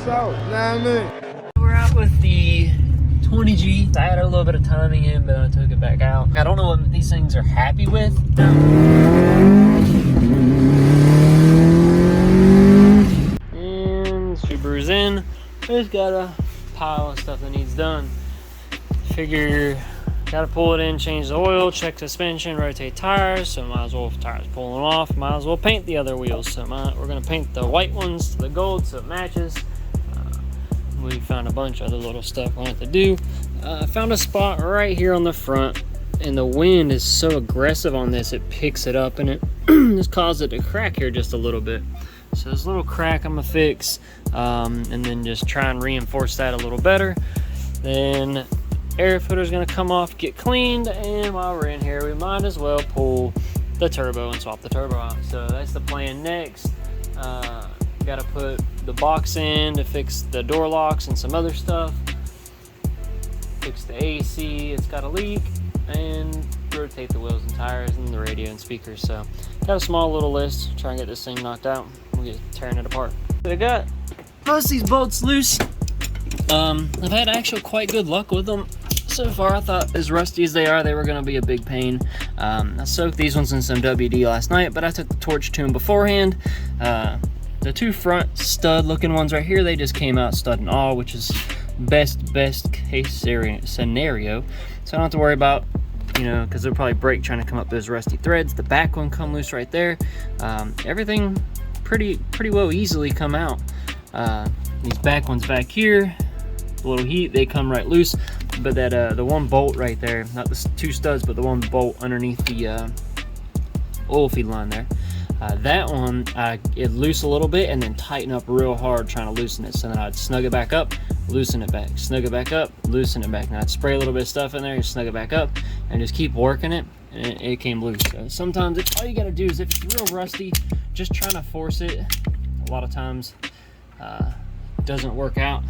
out, you know what I mean? We're out with the 20G. I had a little bit of timing in, but I took it back out. I don't know what these things are happy with. And Subaru's in. Just got a pile of stuff that needs done. Figure, gotta pull it in, change the oil, check suspension, rotate tires. So might as well, if tires pulling off, might as well paint the other wheels. So we're gonna paint the white ones to the gold so it matches. We found a bunch of other little stuff I want to do. I found a spot right here on the front, and the wind is so aggressive on this, it picks it up, and it just caused it to crack here just a little bit. So this little crack I'm gonna fix, and then just try and reinforce that a little better. Then air filter's gonna come off, get cleaned, and while we're in here, we might as well pull the turbo and swap the turbo out. So that's the plan next. Gotta put the box in to fix the door locks and some other stuff. Fix the AC, it's got a leak, and rotate the wheels and tires and the radio and speakers. So got a small little list, try and get this thing knocked out. We'll get tearing it apart. I got most of these bolts loose. I've had actual quite good luck with them so far. I thought, as rusty as they are, they were going to be a big pain. I soaked these ones in some WD last night, but I took the torch to them beforehand. The two front stud looking ones right here, they just came out stud and all, which is best case scenario. So I don't have to worry about, you know, because they'll probably break trying to come up those rusty threads. The back one come loose right there. Everything pretty well easily come out. These back ones back here, a little heat, they come right loose. But that the one bolt right there, not the two studs, but the one bolt underneath the oil feed line there, that one it'd loose a little bit and then tighten up real hard trying to loosen it. So then I'd snug it back up, loosen it back, snug it back up, loosen it back. Now I'd spray a little bit of stuff in there, snug it back up, and just keep working it, and it came loose. So sometimes all you gotta do is, if it's real rusty, just trying to force it. A lot of times doesn't work out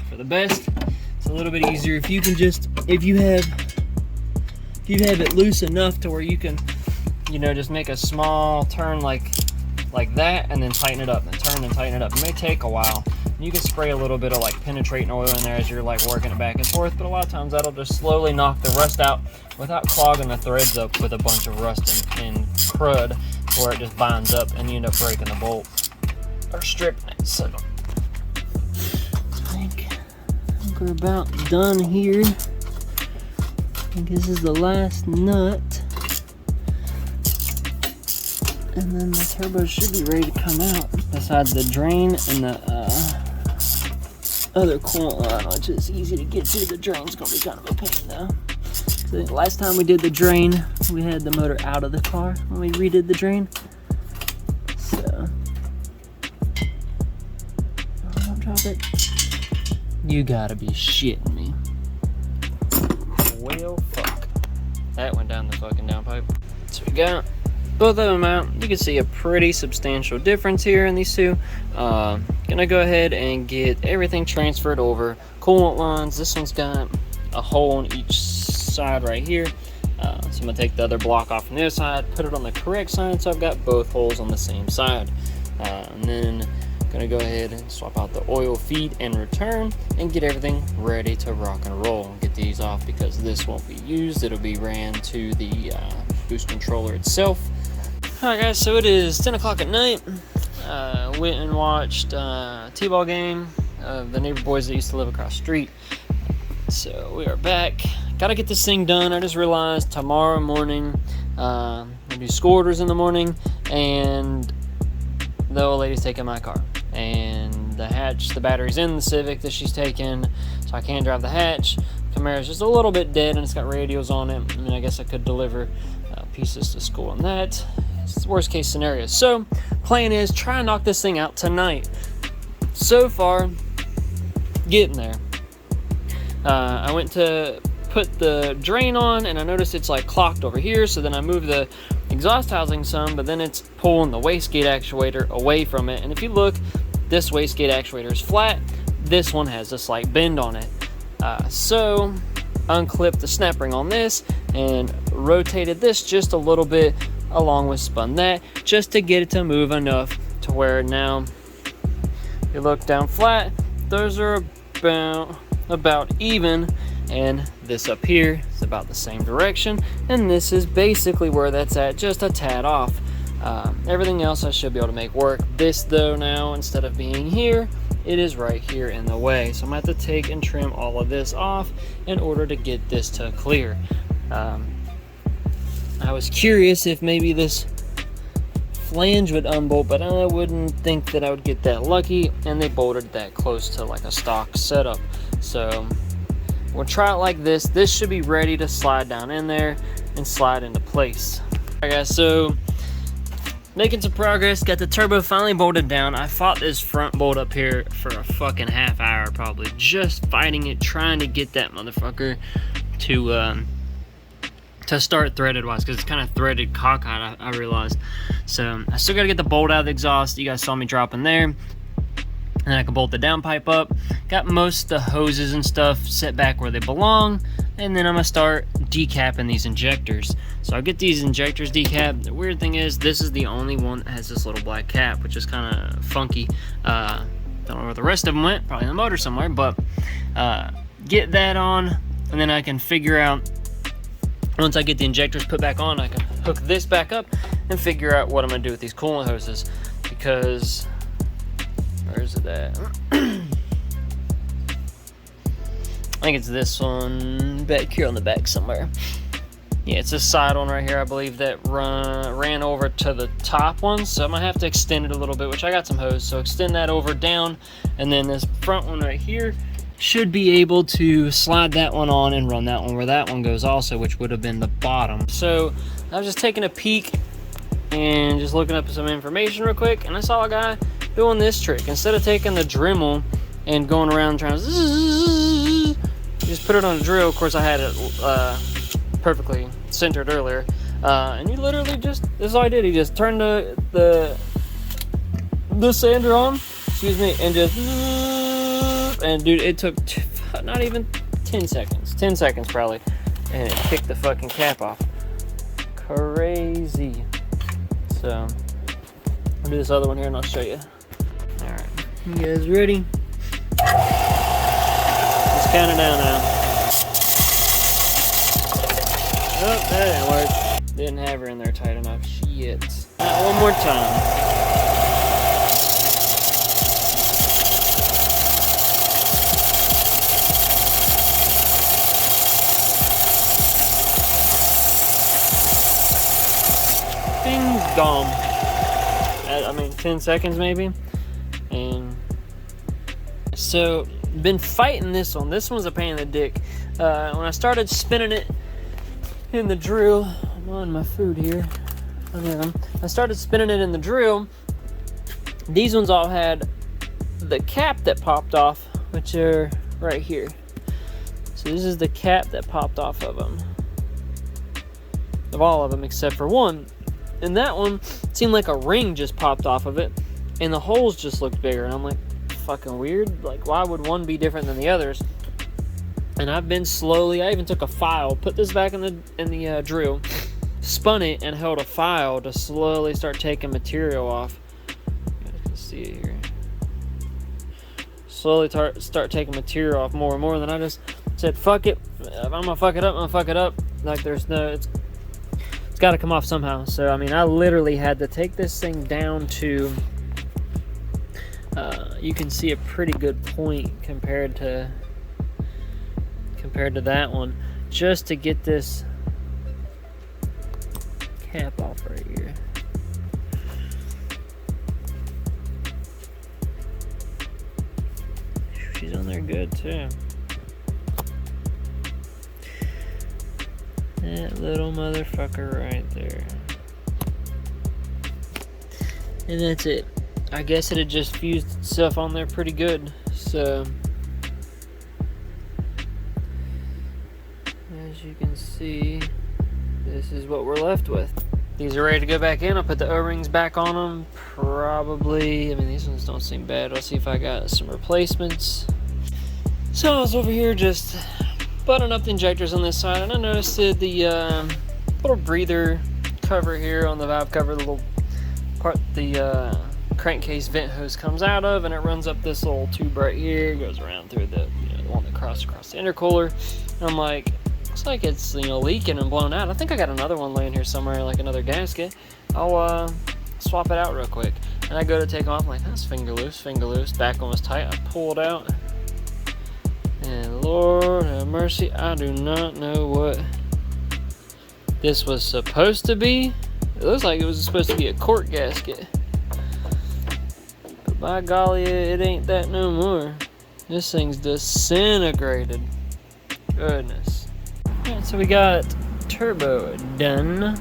for the best. It's a little bit easier if you can just, if you have it loose enough to where you can, you know, just make a small turn like that, and then tighten it up, and turn and tighten it up. It may take a while. You can spray a little bit of like penetrating oil in there as you're like working it back and forth, but a lot of times that'll just slowly knock the rust out without clogging the threads up with a bunch of rust and crud, where it just binds up and you end up breaking the bolt or stripping it. So I think we're about done here. I think this is the last nut. And then the turbo should be ready to come out, besides the drain and the other coolant line, which is easy to get to. The drain's gonna be kind of a pain though. So last time we did the drain, we had the motor out of the car when we redid the drain. So, don't drop it. You gotta be shitting me. Well, fuck. That went down the fucking downpipe. So we got both of them out. You can see a pretty substantial difference here in these two. Gonna go ahead and get everything transferred over. Coolant lines, this one's got a hole on each side right here. So I'm gonna take the other block off from the other side, put it on the correct side, so I've got both holes on the same side. And then gonna go ahead and swap out the oil feed and return and get everything ready to rock and roll. Get these off because this won't be used. It'll be ran to the boost controller itself. Alright guys, so it is 10 o'clock at night. Went and watched a t-ball game of the neighbor boys that used to live across the street. So we are back. Gotta get this thing done. I just realized tomorrow morning, I do school orders in the morning, and the old lady's taking my car. And the hatch, the battery's in the Civic that she's taking, so I can't drive the hatch. Camara's just a little bit dead, and it's got radios on it. I mean, I guess I could deliver pieces to school on that. It's the worst case scenario. So plan is try and knock this thing out tonight. So far, getting there. I went to put the drain on, and I noticed it's like clocked over here. So then I moved the exhaust housing some, but then it's pulling the wastegate actuator away from it. And if you look, this wastegate actuator is flat. This one has a slight bend on it. So unclipped the snap ring on this and rotated this just a little bit, along with spun that, just to get it to move enough to where now you look down flat, those are about even, and this up here is about the same direction, and this is basically where that's at, just a tad off. Everything else I should be able to make work. This though, now instead of being here, it is right here in the way, so I'm gonna have to take and trim all of this off in order to get this to clear. I was curious if maybe this flange would unbolt, but I wouldn't think that I would get that lucky, and they bolted that close to like a stock setup. So we'll try it like this. This should be ready to slide down in there and slide into place. Alright guys, so making some progress. Got the turbo finally bolted down. I fought this front bolt up here for a fucking half hour probably, just fighting it, trying to get that motherfucker to start threaded wise, because it's kind of threaded cockeyed, I realized. So I still got to get the bolt out of the exhaust. You guys saw me dropping there, and I can bolt the downpipe up. Got most of the hoses and stuff set back where they belong, and then I'm gonna start decapping these injectors. So I'll get these injectors decapped. The weird thing is, this is the only one that has this little black cap, which is kind of funky. Don't know where the rest of them went, probably in the motor somewhere, but get that on, and then I can figure out, once I get the injectors put back on, I can hook this back up and figure out what I'm gonna do with these coolant hoses, because where is it at? I think it's this one back here on the back somewhere. Yeah, it's this side one right here, I believe, that ran over to the top one, so I'm gonna have to extend it a little bit, which I got some hose, so extend that over down, and then this front one right here should be able to slide that one on and run that one where that one goes also, which would have been the bottom. So I was just taking a peek and just looking up some information real quick, and I saw a guy doing this trick. Instead of taking the Dremel and going around trying to just put it on a drill. Of course I had it perfectly centered earlier, and you literally just, this is all I did. He just turned the sander on, excuse me, and just, and dude, it took not even 10 seconds probably, and it kicked the fucking cap off. Crazy. So I'll do this other one here and I'll show you. All right, you guys ready? Let's count it down now. Oh, that didn't work. Didn't have her in there tight enough. Shit. One more time. Bing gone. I mean, 10 seconds maybe. And so, been fighting this one. This one's a pain in the dick. When I started spinning it in the drill, I'm on my food here. I started spinning it in the drill. These ones all had the cap that popped off, which are right here. So this is the cap that popped off of them. Of all of them except for one. And that one seemed like a ring just popped off of it, and the holes just looked bigger, and I'm like, fucking weird. Like, why would one be different than the others? And I've been slowly, I even took a file, put this back in the drill, spun it, and held a file to slowly start taking material off. You guys can see it here. Slowly start taking material off more and more, and then I just said, fuck it. If I'm gonna fuck it up, I'm gonna fuck it up. Like, there's no, it's got to come off somehow. So I mean, I literally had to take this thing down to you can see a pretty good point compared to that one, just to get this cap off right here. She's on there good too. That little motherfucker right there. And that's it. I guess it had just fused itself on there pretty good. So, as you can see, this is what we're left with. These are ready to go back in. I'll put the O-rings back on them. Probably, I mean, these ones don't seem bad. I'll see if I got some replacements. So I was over here just buttoning up the injectors on this side, and I noticed that the little breather cover here on the valve cover, the little part, the crankcase vent hose comes out of, and it runs up this little tube right here, goes around through the, the one that crosses across the intercooler. And I'm like, looks like it's, leaking and blown out. I think I got another one laying here somewhere, like another gasket. I'll swap it out real quick. And I go to take off, I'm like, that's finger loose. Back one was tight. I pull it out, and Lord have mercy, I do not know what this was supposed to be. It looks like it was supposed to be a cork gasket. But by golly, it ain't that no more. This thing's disintegrated. Goodness. Alright, so we got turbo done.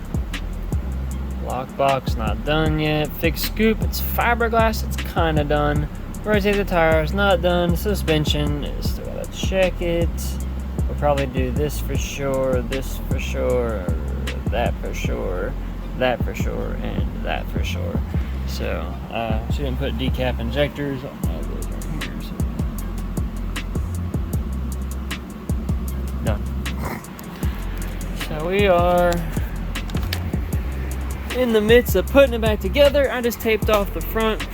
Lockbox not done yet. Fixed scoop, it's fiberglass, it's kind of done. Rotate the tires, not done. Suspension, still gotta check it. We'll probably do this for sure, that for sure, that for sure, and that for sure. So, she didn't put decap injectors on those right here. So. Done. So we are in the midst of putting it back together. I just taped off the front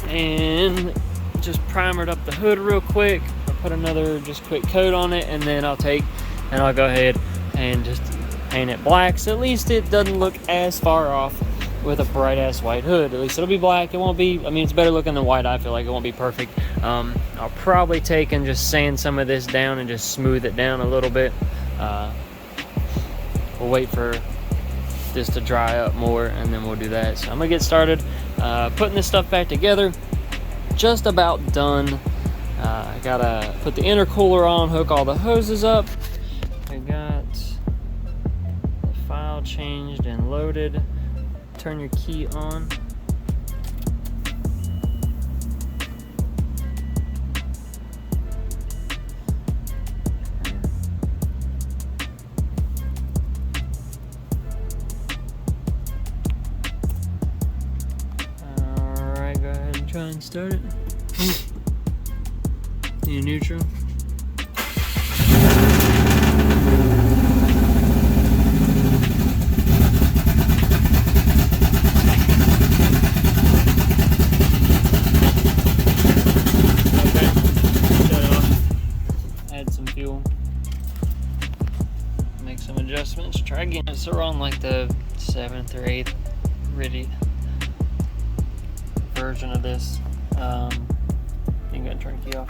and just primered up the hood real quick. I'll put another just quick coat on it, and then I'll go ahead and just paint it black, so at least it doesn't look as far off with a bright ass white hood. At least it'll be black. It won't be, it's better looking than white. I feel like it won't be perfect. I'll probably take and just sand some of this down and just smooth it down a little bit. We'll wait for this to dry up more, and then we'll do that. So I'm gonna get started putting this stuff back together. Just about done. I gotta put the intercooler on, hook all the hoses up. I got the file changed and loaded. Turn your key on. Alright, go ahead and try and start it. In neutral. Adjustments. Try again. So we're on like the 7th or 8th ready version of this. You can go and turn the key off.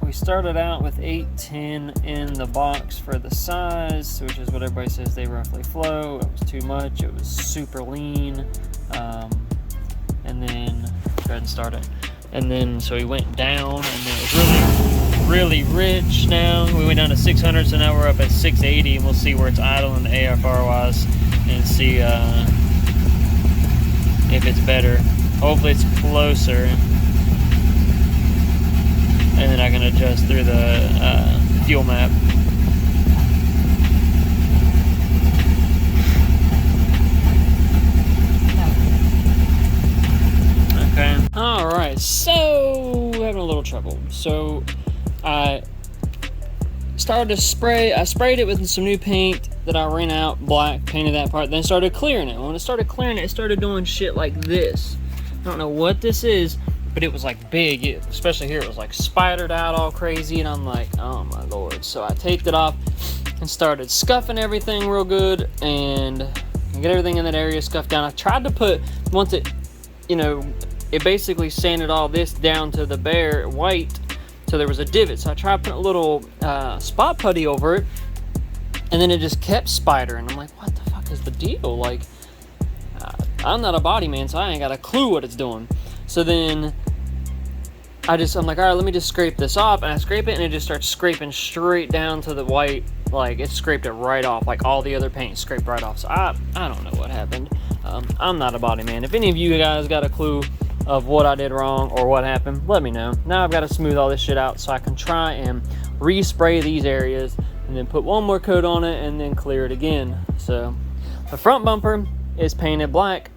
We started out with 810 in the box for the size, which is what everybody says they roughly flow. It was too much. It was super lean. And then go ahead and start it. And then so we went down, and then it was really rich. Now we went down to 600, so now we're up at 680, and we'll see where it's idle in the AFR wise, and see if it's better. Hopefully it's closer, and then I can adjust through the fuel map. Okay. All right. So having a little trouble. So I started to spray. I sprayed it with some new paint that I ran out, black, painted that part, then started clearing it. When it started clearing it, it started doing shit like this. I don't know what this is, but it was like big. Especially here, it was like spidered out all crazy, and I'm like, oh my lord. So I taped it off and started scuffing everything real good and get everything in that area scuffed down. I tried to put, once it, it basically sanded all this down to the bare white, so there was a divot. So I tried putting a little spot putty over it, and then it just kept spidering. I'm like, what the fuck is the deal? Like, I'm not a body man, so I ain't got a clue what it's doing. So then I'm like, all right, let me just scrape this off, and I scrape it, and it just starts scraping straight down to the white. Like, it scraped it right off, like all the other paint scraped right off. So I don't know what happened. I'm not a body man. If any of you guys got a clue of what I did wrong or what happened, let me know. Now I've got to smooth all this shit out so I can try and respray these areas, and then put one more coat on it, and then clear it again. So the front bumper is painted black.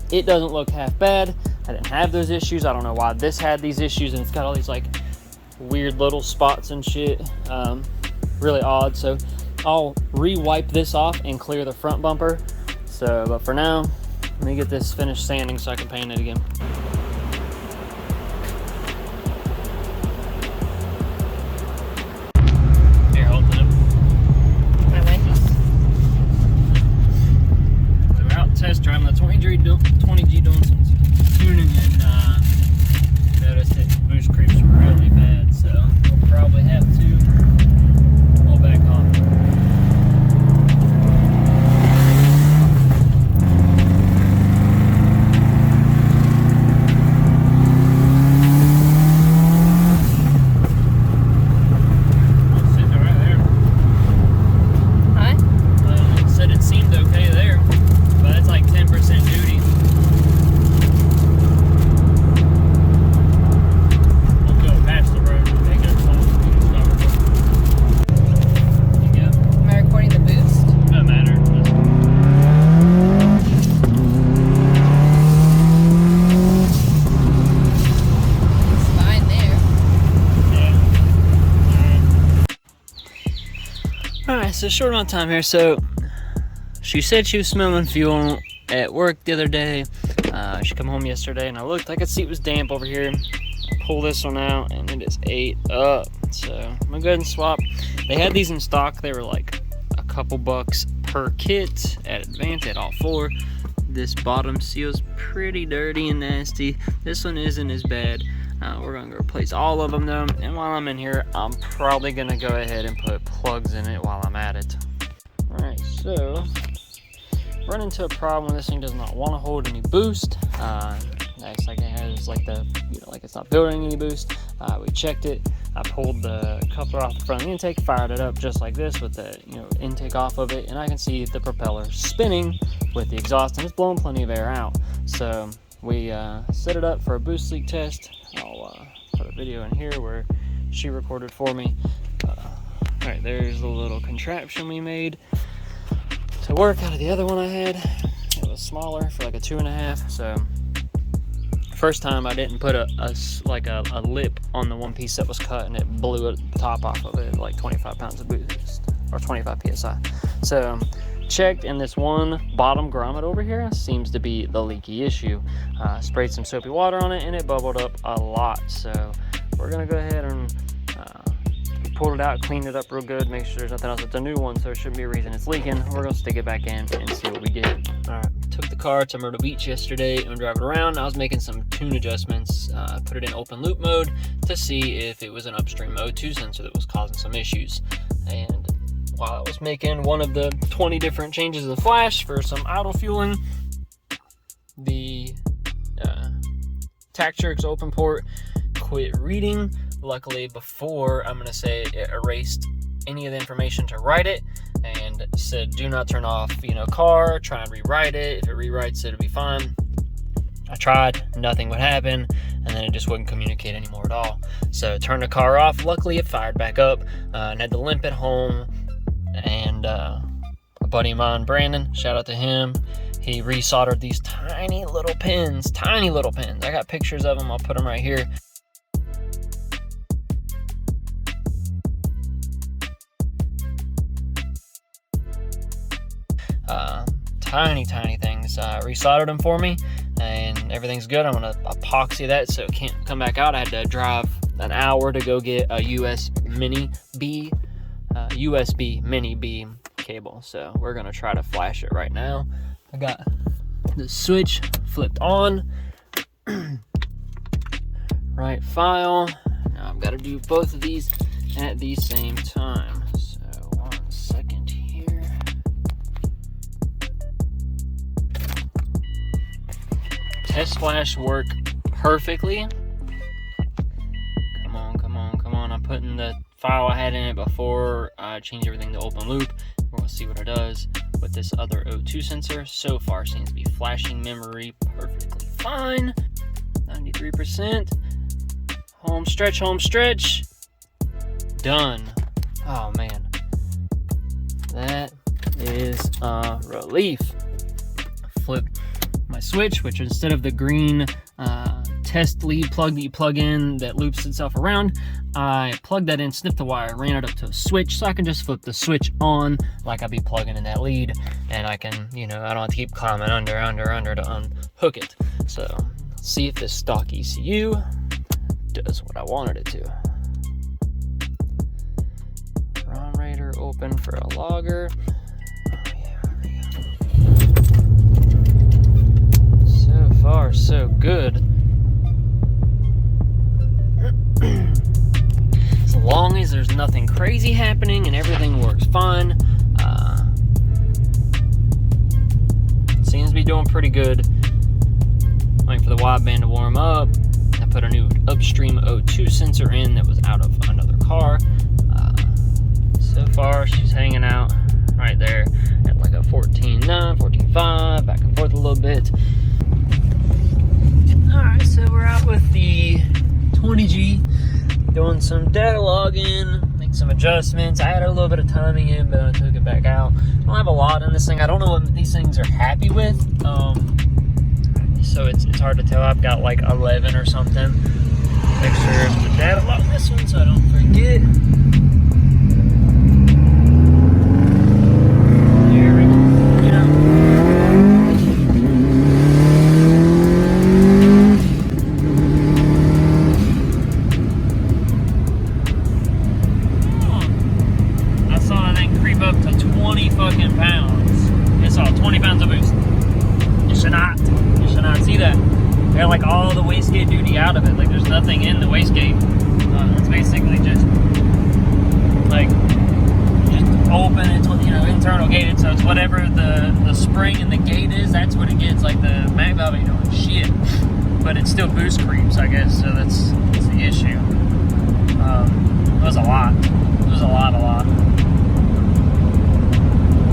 It doesn't look half bad. I didn't have those issues. I don't know why this had these issues, and it's got all these like weird little spots and shit. Really odd. So I'll re-wipe this off and clear the front bumper. So, but for now, Let me get this finished sanding so I can paint it again. Here, hold it up. My Wendy's. We were out test driving the 20G doing some tuning and noticed it boost creeps really bad, so we'll probably have to pull back off. Alright, so short amount of time here. So she said she was smelling fuel at work the other day. She come home yesterday and I looked, I could see it was damp over here. Pull this one out and it is ate up. So I'm gonna go ahead and swap. They had these in stock. They were like a couple bucks per kit at Advance at all four. This bottom seal's pretty dirty and nasty. This one isn't as bad. We're gonna replace all of them though, and while I'm in here, I'm probably gonna go ahead and put plugs in it while I'm at it. Alright, so run into a problem. This thing does not want to hold any boost. Next, like it has like the, like it's not building any boost. We checked it. I pulled the coupler off the front of the intake, fired it up just like this with the intake off of it, and I can see the propeller spinning with the exhaust, and it's blowing plenty of air out. So we set it up for a boost leak test. I'll put a video in here where she recorded for me. Alright, there's the little contraption we made to work out of the other one I had. It was smaller for like a 2.5. So first time I didn't put a lip on the one piece that was cut, and it blew the top off of it, like 25 pounds of boost, or 25 psi. So checked, and this one bottom grommet over here seems to be the leaky issue. Sprayed some soapy water on it and it bubbled up a lot. So we're gonna go ahead and pull it out, clean it up real good, make sure there's nothing else. It's a new one, so there shouldn't be a reason it's leaking. We're gonna stick it back in and see what we get. All right, took the car to Myrtle Beach yesterday and drive it around. I was making some tune adjustments. Put it in open loop mode to see if it was an upstream O2 sensor that was causing some issues. And while I was making one of the 20 different changes of the flash for some idle fueling, the Tactrix open port quit reading. Luckily, before I'm gonna say it erased any of the information to write it and said do not turn off car, try and rewrite it. If it rewrites it'll be fine. I tried, nothing would happen, and then it just wouldn't communicate anymore at all. So turned the car off. Luckily it fired back up, and had to limp it home. And a buddy of mine, Brandon, shout out to him, he resoldered these tiny little pins. I got pictures of them, I'll put them right here. Tiny things. Resoldered them for me and everything's good. I'm gonna epoxy that so it can't come back out. I had to drive an hour to go get a USB mini B cable, so we're gonna try to flash it right now. I got the switch flipped on. Right file. Now I've got to do both of these at the same time. So 1 second here. Test flash work perfectly. Come on. I'm putting the file I had in it before I changed everything to open loop. We're gonna see what it does with this other O2 sensor. So far seems to be flashing memory perfectly fine. 93%. Home stretch. Done. Oh man, that is a relief. Flip my switch, which instead of the green test lead plug that you plug in that loops itself around. I plugged that in, snipped the wire, ran it up to a switch, so I can just flip the switch on like I'd be plugging in that lead, and I can, you know, I don't have to keep climbing under to unhook it. So let's see if this stock ECU does what I wanted it to. ROM Raider open for a logger. Oh yeah, there we go. So far, so good. As long as there's nothing crazy happening and everything works fine, seems to be doing pretty good. Waiting for the wideband to warm up. I put a new upstream O2 sensor in that was out of another car. So far, she's hanging out right there at like a 14.9, 14.5, back and forth a little bit. Alright, so we're out with the 20G, doing some data logging, make some adjustments. I had a little bit of timing in, but I took it back out. I don't have a lot in this thing. I don't know what these things are happy with, so it's hard to tell. I've got like 11 or something. Make sure to data log this one so I don't forget. There we go. I saw that thing creep up to 20 fucking pounds. It saw 20 pounds of boost. You should not see that. They got like all the wastegate duty out of it. Like there's nothing in the wastegate. It's basically just like open. It's, you know, internal gated, so it's whatever the spring and the gate is. That's what it gets. Like the mag valve ain't doing shit, but it still boost creeps, I guess. So that's the issue. It was a lot. It was a lot.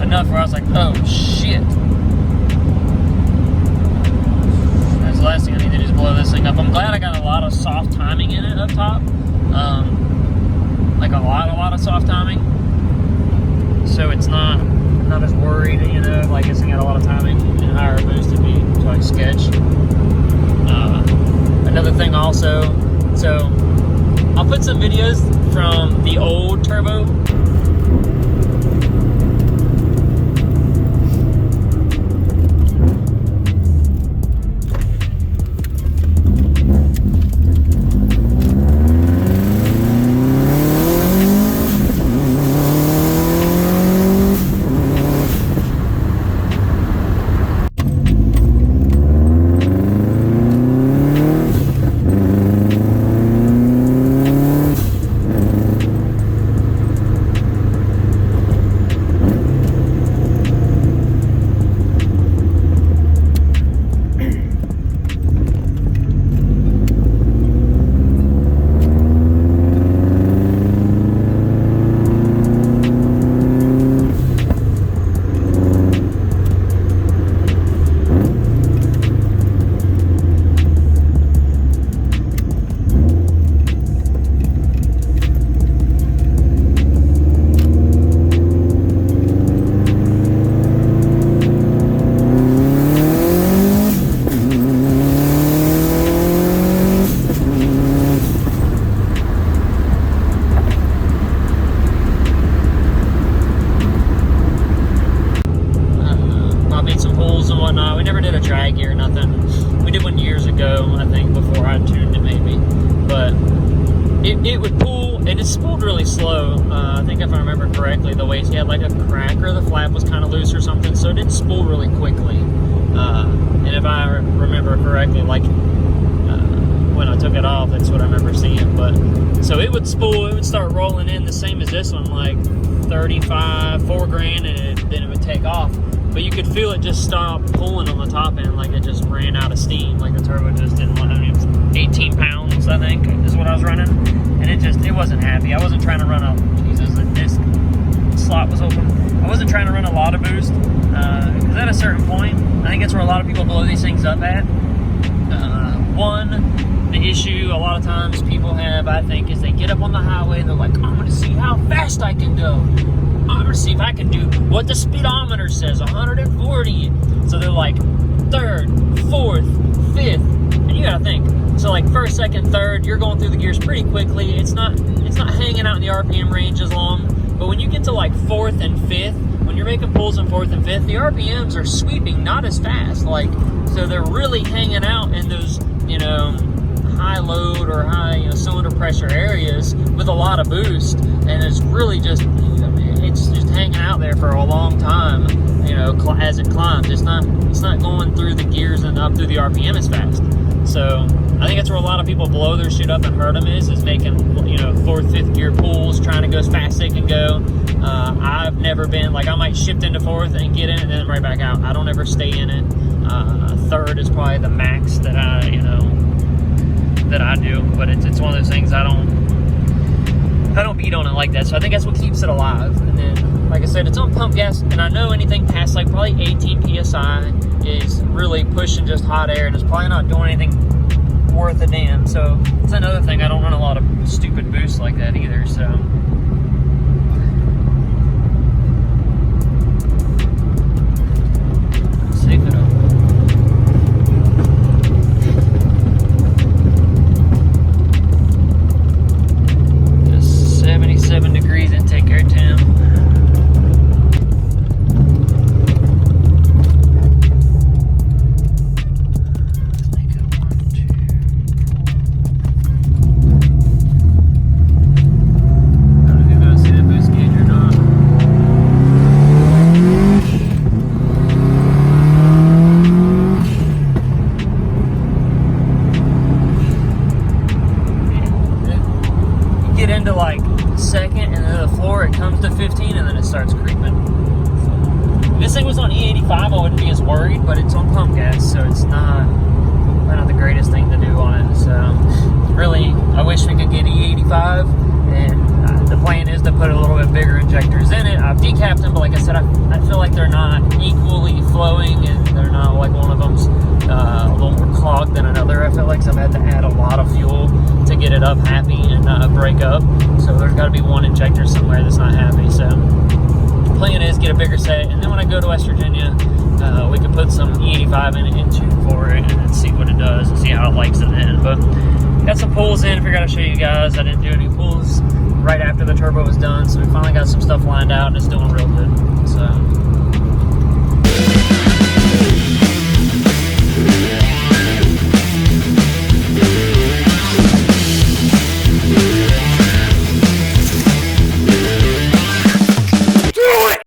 Enough where I was like, oh shit. That's the last thing I need to do is blow this thing up. I'm glad I got a lot of soft timing in it up top. Like a lot of soft timing. So it's not as worried, you know, like this thing got a lot of timing and higher boost to be like sketch. Another thing also, so I'll put some videos from the old turbo. It would pull, and it spooled really slow. I think if I remember correctly, the waist had like a crack or the flap was kind of loose or something, so it didn't spool really quickly. And if I remember correctly, like when I took it off, that's what I remember seeing. But so it would spool, it would start rolling in the same as this one, like 35, $4 grand, and then it would take off. But you could feel it just stop pulling on the top end, like it just ran out of steam, like the turbo just didn't want. I mean, it was 18 pounds, I think, is what I was running, and it wasn't happy. I wasn't trying to run a, Jesus, the disc slot was open. I wasn't trying to run a lot of boost, because at a certain point, I think it's where a lot of people blow these things up at. One, the issue a lot of times people have, I think, is they get up on the highway and they're like, I'm going to see how fast I can go. I'm going to see if I can do what the speedometer says, 140. So they're like third, fourth, fifth, and you gotta think. So like first, second, third, you're going through the gears pretty quickly. It's not hanging out in the RPM range as long. But when you get to like fourth and fifth, when you're making pulls in fourth and fifth, the RPMs are sweeping not as fast. Like, so they're really hanging out in those, you know, high load or high, you know, cylinder pressure areas with a lot of boost, and it's really just, you know, it's just hanging out there for a long time, you know, as it climbs. It's not going through the gears and up through the RPM as fast. So I think that's where a lot of people blow their shit up and hurt them is making, you know, fourth, fifth gear pulls, trying to go as fast as they can go. I've never been, like, I might shift into fourth and get in it and then right back out. I don't ever stay in it. Third is probably the max that I do, but it's one of those things I don't beat on it like that. So I think that's what keeps it alive. And then, like I said, it's on pump gas, and I know anything past like probably 18 psi is really pushing just hot air, and it's probably not doing anything worth a damn. So it's another thing. I don't run a lot of stupid boosts like that either. So safe it up. 77 degrees intake air temp. Into like second, and then the floor it comes to 15, and then it starts creeping. If this thing was on E85, I wouldn't be as worried, but it's on pump gas, so it's not the greatest thing to do on it. So really, I wish we could get E85, and the plan is to put a little bit bigger injectors in it. I've decapped them, but like I said, I feel like they're not equally flowing, and they're not like one of them's a little more clogged than another. I feel like I've had to add a lot of fuel to get it up happy and break up. So there's got to be one injector somewhere that's not happy. So the plan is get a bigger set, and then when I go to West Virginia, we can put some E85 in it and tune for it, and then see what it does and see how it likes it then. But got some pulls in. Figured I'd show you guys. I didn't do any pulls right after the turbo was done, so we finally got some stuff lined out, and it's doing real good.